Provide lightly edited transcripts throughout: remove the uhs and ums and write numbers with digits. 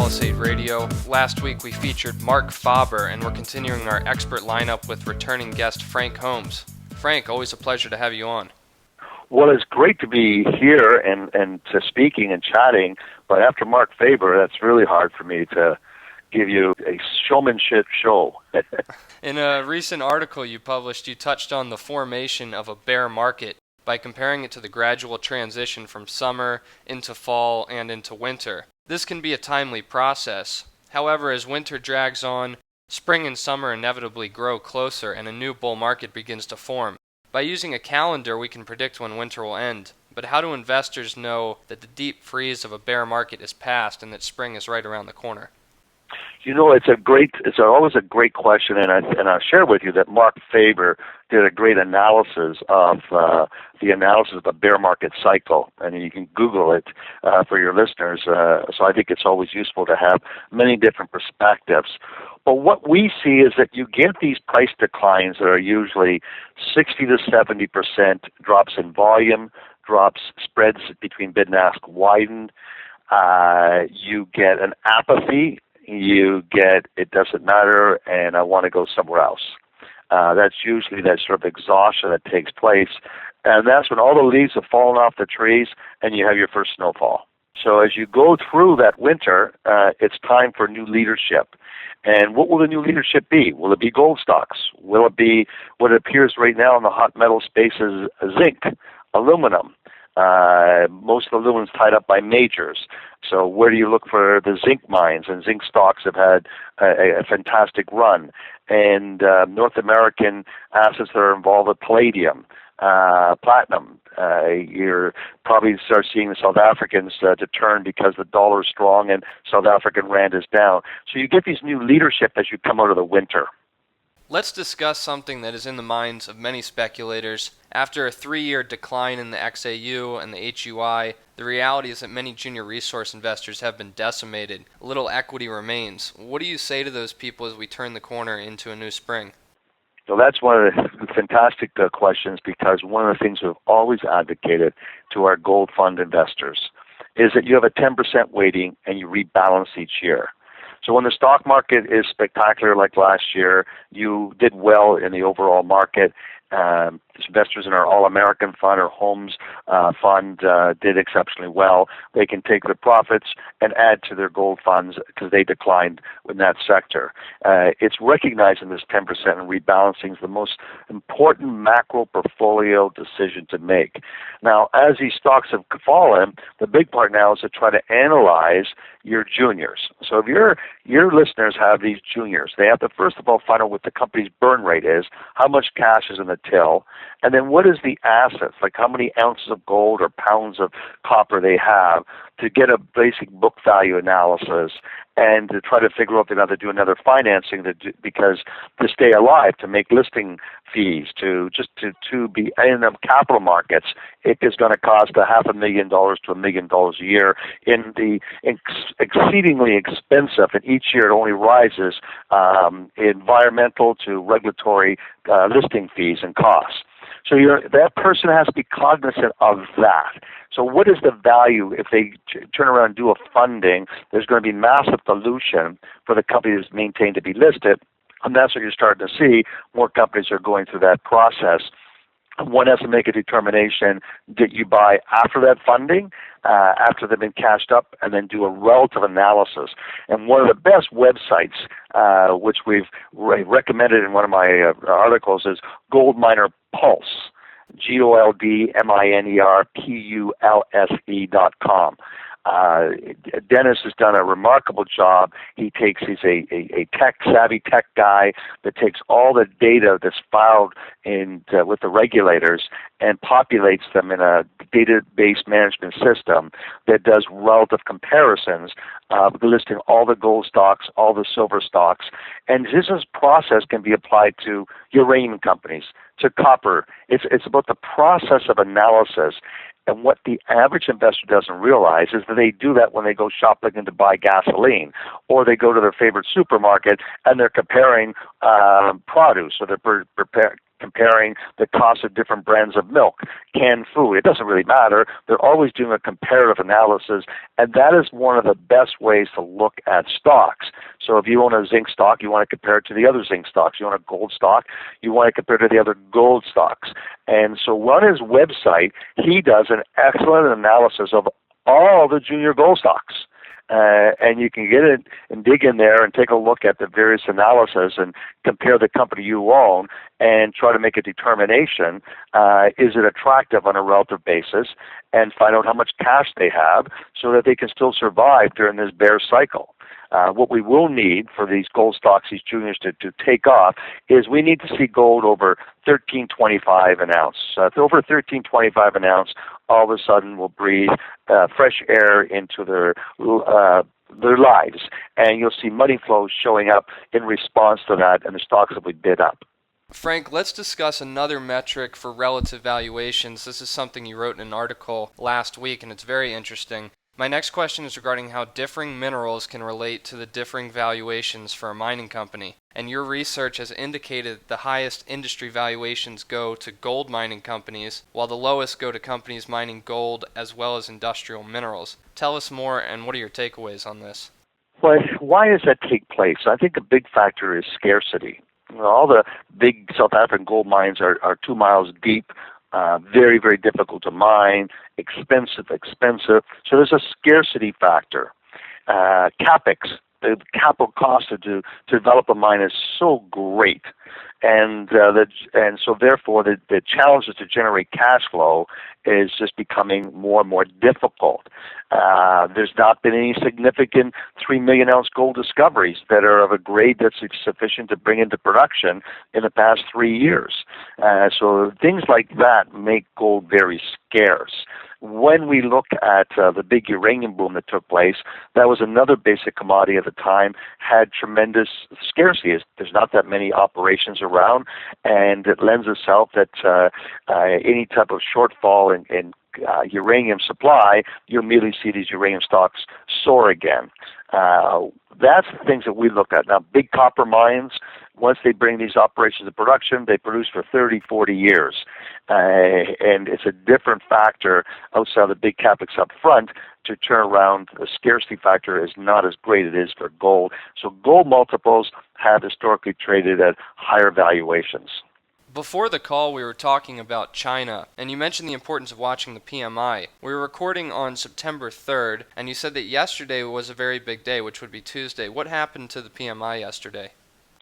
Palisade Radio. Last week we featured Marc Faber, and we're continuing our expert lineup with returning guest Frank Holmes. Frank, always a pleasure to have you on. Well, it's great to be here and speaking and chatting, but after Marc Faber, that's really hard for me to give you a showmanship show. In a recent article you published, you touched on the formation of a bear market by comparing it to the gradual transition from summer into fall and into winter. This can be a timely process. However, as winter drags on, spring and summer inevitably grow closer and a new bull market begins to form. By using a calendar, we can predict when winter will end. But how do investors know that the deep freeze of a bear market is past and that spring is right around the corner? You know, it's always a great question, and I'll share with you that Marc Faber did a great analysis of the bear market cycle, and you can Google it for your listeners. So I think it's always useful to have many different perspectives. But what we see is that you get these price declines that are usually 60 to 70% drops in volume, spreads between bid and ask widen. You get an apathy. You get, it doesn't matter, and I want to go somewhere else. That's usually that sort of exhaustion that takes place, and that's when all the leaves have fallen off the trees and you have your first snowfall. So as you go through that winter, it's time for new leadership. And what will the new leadership be? Will it be gold stocks? Will it be what appears right now in the hot metal space as zinc, aluminum? Most of the aluminum is tied up by majors. So where do you look for the zinc mines? And zinc stocks have had a fantastic run. And North American assets that are involved with palladium, platinum. You're probably start seeing the South Africans to turn because the dollar is strong and South African rand is down. So you get these new leadership as you come out of the winter. Let's discuss something that is in the minds of many speculators. After a 3-year decline in the XAU and the HUI, the reality is that many junior resource investors have been decimated. Little equity remains. What do you say to those people as we turn the corner into a new spring? So that's one of the fantastic questions, because one of the things we've always advocated to our gold fund investors is that you have a 10% weighting and you rebalance each year. So when the stock market is spectacular like last year, you did well in the overall market. Investors in our All-American Fund or Holmes Fund did exceptionally well. They can take the profits and add to their gold funds because they declined in that sector. It's recognizing this 10% and rebalancing is the most important macro portfolio decision to make. Now, as these stocks have fallen, the big part now is to try to analyze your juniors. So if your listeners have these juniors, they have to first of all find out what the company's burn rate is, how much cash is in the till, and then what is the assets, like how many ounces of gold or pounds of copper they have, to get a basic book value analysis and to try to figure out if they have to do another financing because to stay alive, to make listing fees, to be in the capital markets, it is going to cost $500,000 to $1 million a year in the exceedingly expensive, and each year it only rises, environmental to regulatory listing fees and costs. So that person has to be cognizant of that. So what is the value if they turn around and do a funding? There's going to be massive dilution for the company that's maintained to be listed, and that's what you're starting to see. More companies are going through that process. One has to make a determination that you buy after that funding, after they've been cashed up, and then do a relative analysis. And one of the best websites, which we've recommended in one of my articles, is Gold Miner Pulse, GoldMinerPulse.com. Dennis has done a remarkable job. He's a savvy tech guy that takes all the data that's filed with the regulators and populates them in a database management system that does relative comparisons, listing all the gold stocks, all the silver stocks. And this process can be applied to uranium companies, to copper. It's about the process of analysis. And what the average investor doesn't realize is that they do that when they go shopping to buy gasoline, or they go to their favorite supermarket and they're comparing produce, or they're comparing the cost of different brands of milk, canned food. It doesn't really matter. They're always doing a comparative analysis, and that is one of the best ways to look at stocks. So if you own a zinc stock, you want to compare it to the other zinc stocks. You own a gold stock, you want to compare it to the other gold stocks. And so on his website, he does an excellent analysis of all the junior gold stocks. And you can get it and dig in there and take a look at the various analyses and compare the company you own and try to make a determination, is it attractive on a relative basis, and find out how much cash they have so that they can still survive during this bear cycle. What we will need for these gold stocks, these juniors, to take off is we need to see gold over $13.25 an ounce. Over $13.25 an ounce, all of a sudden will breathe fresh air into their lives, and you'll see money flows showing up in response to that, and the stocks will be bid up. Frank, let's discuss another metric for relative valuations. This is something you wrote in an article last week, and it's very interesting. My next question is regarding how differing minerals can relate to the differing valuations for a mining company. And your research has indicated the highest industry valuations go to gold mining companies, while the lowest go to companies mining gold as well as industrial minerals. Tell us more, and what are your takeaways on this? Well, why does that take place? I think a big factor is scarcity. All the big South African gold mines are 2 miles deep. Very, very difficult to mine, expensive. So there's a scarcity factor. CapEx, the capital cost to develop a mine is so great, and so therefore the challenges to generate cash flow is just becoming more and more difficult. There's not been any significant 3 million ounce gold discoveries that are of a grade that's sufficient to bring into production in the past 3 years. So things like that make gold very scarce. When we look at the big uranium boom that took place, that was another basic commodity at the time, had tremendous scarcity. There's not that many operations around, and it lends itself that any type of shortfall in uranium supply, you immediately see these uranium stocks soar again. That's the things that we look at. Now, big copper mines, once they bring these operations to production, they produce for 30, 40 years. And it's a different factor outside the big capex up front to turn around. The scarcity factor is not as great as it is for gold. So gold multiples have historically traded at higher valuations. Before the call, we were talking about China, and you mentioned the importance of watching the PMI. We were recording on September 3rd, and you said that yesterday was a very big day, which would be Tuesday. What happened to the PMI yesterday?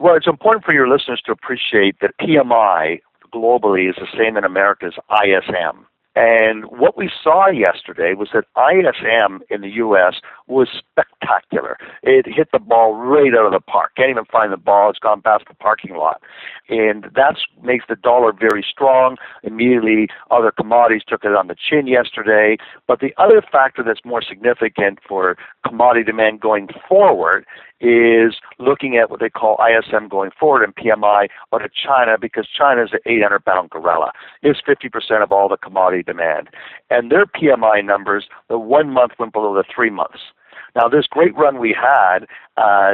Well, it's important for your listeners to appreciate that PMI globally is the same in America as ISM. And what we saw yesterday was that ISM in the U.S. was spectacular. It hit the ball right out of the park. Can't even find the ball. It's gone past the parking lot. And that makes the dollar very strong. Immediately, other commodities took it on the chin yesterday. But the other factor that's more significant for commodity demand going forward is looking at what they call ISM going forward and PMI out of China, because China is an 800-pound gorilla. It's 50% of all the commodity demand. And their PMI numbers, the 1 month went below the 3 months. Now, this great run we had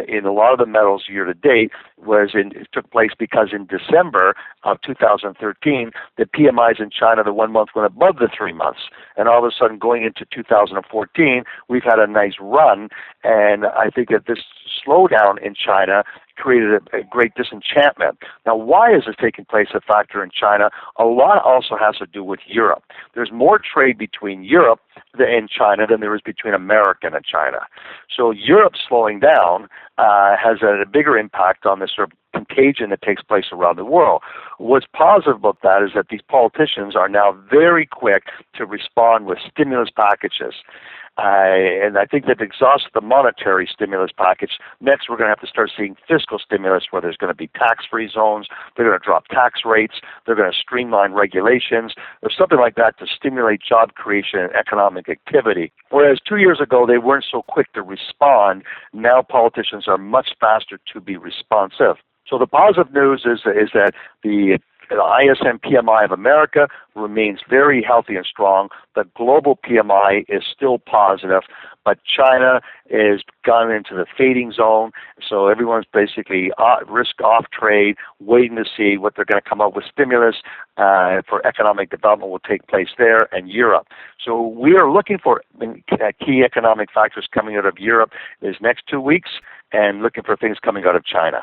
in a lot of the metals year to date it took place because in December of 2013, the PMIs in China, the 1 month went above the 3 months. And all of a sudden, going into 2014, we've had a nice run. And I think that this slowdown in China created a great disenchantment. Now, why is this taking place a factor in China? A lot also has to do with Europe. There's more trade between Europe and China than there is between America and China. So Europe slowing down has a bigger impact on this sort of contagion that takes place around the world. What's positive about that is that these politicians are now very quick to respond with stimulus packages. And I think they've exhausted the monetary stimulus package. Next, we're going to have to start seeing fiscal stimulus where there's going to be tax-free zones. They're going to drop tax rates. They're going to streamline regulations. There's something like that to stimulate job creation and economic activity. Whereas 2 years ago, they weren't so quick to respond. Now politicians are much faster to be responsive. So the positive news is that the ISM PMI of America remains very healthy and strong. The global PMI is still positive, but China is gone into the fading zone, so everyone's basically risk off trade, waiting to see what they're going to come up with stimulus for economic development will take place there, and Europe. So we are looking for key economic factors coming out of Europe these next 2 weeks, and looking for things coming out of China.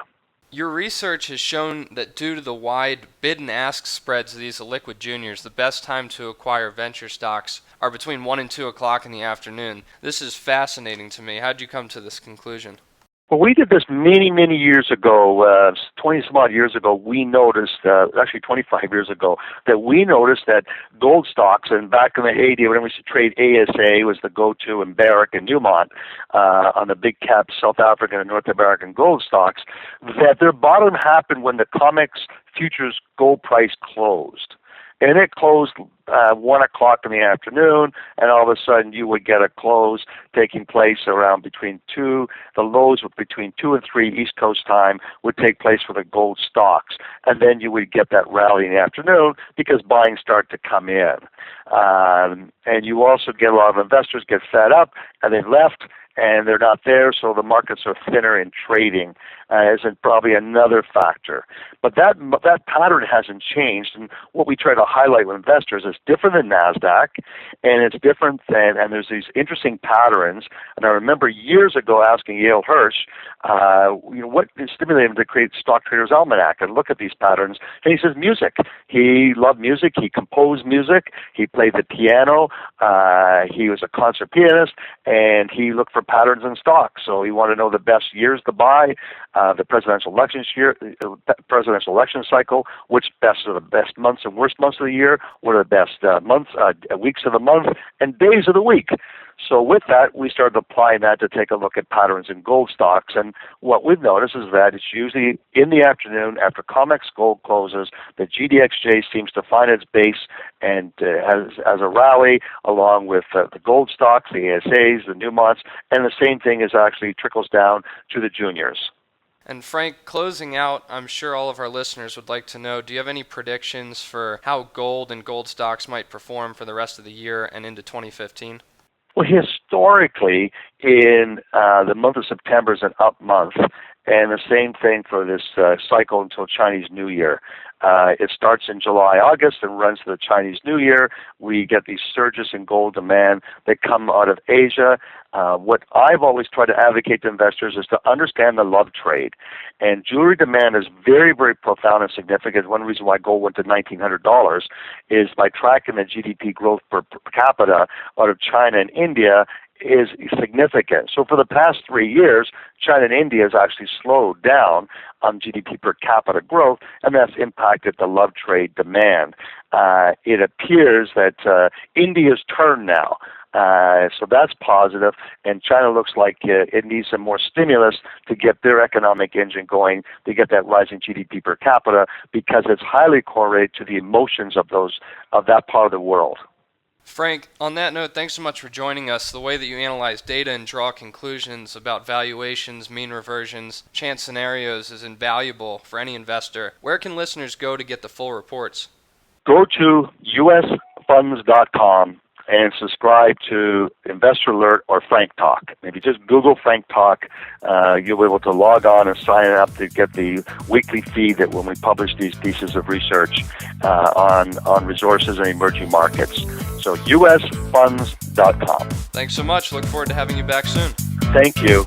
Your research has shown that due to the wide bid and ask spreads of these illiquid juniors, the best time to acquire venture stocks are between 1 and 2 o'clock in the afternoon. This is fascinating to me. How did you come to this conclusion? Well, we did this many, many years ago, 20-some-odd years ago. We noticed, actually 25 years ago, that we noticed that gold stocks, and back in the heyday when we used to trade ASA was the go-to, and Barrick and Newmont on the big cap South African and North American gold stocks, that their bottom happened when the COMEX futures gold price closed. And it closed 1 o'clock in the afternoon, and all of a sudden you would get a close taking place around between 2, the lows were between 2 and 3 East Coast time would take place for the gold stocks. And then you would get that rally in the afternoon because buying start to come in. And you also get a lot of investors get fed up, and they've left, and they're not there, so the markets are thinner in trading, is probably another factor. But that pattern hasn't changed, and what we try to highlight with investors is different than NASDAQ, and it's different than, and there's these interesting patterns. And I remember years ago asking Yale Hirsch, what stimulated him to create Stock Traders Almanac and look at these patterns, and he says music. He loved music, he composed music, he played the piano, he was a concert pianist, and he looked for patterns in stocks. So he wanted to know the best years to buy, the presidential election cycle, which are the best months and worst months of the year, what are the best weeks of the month, and days of the week. So with that, we started applying that to take a look at patterns in gold stocks. And what we've noticed is that it's usually in the afternoon after COMEX gold closes, the GDXJ seems to find its base and has a rally along with the gold stocks, the ASAs, the Newmonts, and the same thing is actually trickles down to the juniors. And Frank, closing out, I'm sure all of our listeners would like to know, do you have any predictions for how gold and gold stocks might perform for the rest of the year and into 2015? Well, historically, in the month of September is an up month, and the same thing for this cycle until Chinese New Year. It starts in July, August, and runs to the Chinese New Year. We get these surges in gold demand that come out of Asia. What I've always tried to advocate to investors is to understand the love trade. And jewelry demand is very, very profound and significant. One reason why gold went to $1,900 is by tracking the GDP growth per capita out of China and India is significant. So for the past 3 years, China and India has actually slowed down on GDP per capita growth, and that's impacted the love trade demand. It appears that India's turn now. So that's positive, and China looks like it needs some more stimulus to get their economic engine going, to get that rising GDP per capita, because it's highly correlated to the emotions of that part of the world. Frank, on that note, thanks so much for joining us. The way that you analyze data and draw conclusions about valuations, mean reversions, chance scenarios is invaluable for any investor. Where can listeners go to get the full reports? Go to usfunds.com and subscribe to Investor Alert or Frank Talk. Maybe just Google Frank Talk. You'll be able to log on and sign up to get the weekly feed that when we publish these pieces of research on resources and emerging markets. So usfunds.com. Thanks so much. Look forward to having you back soon. Thank you.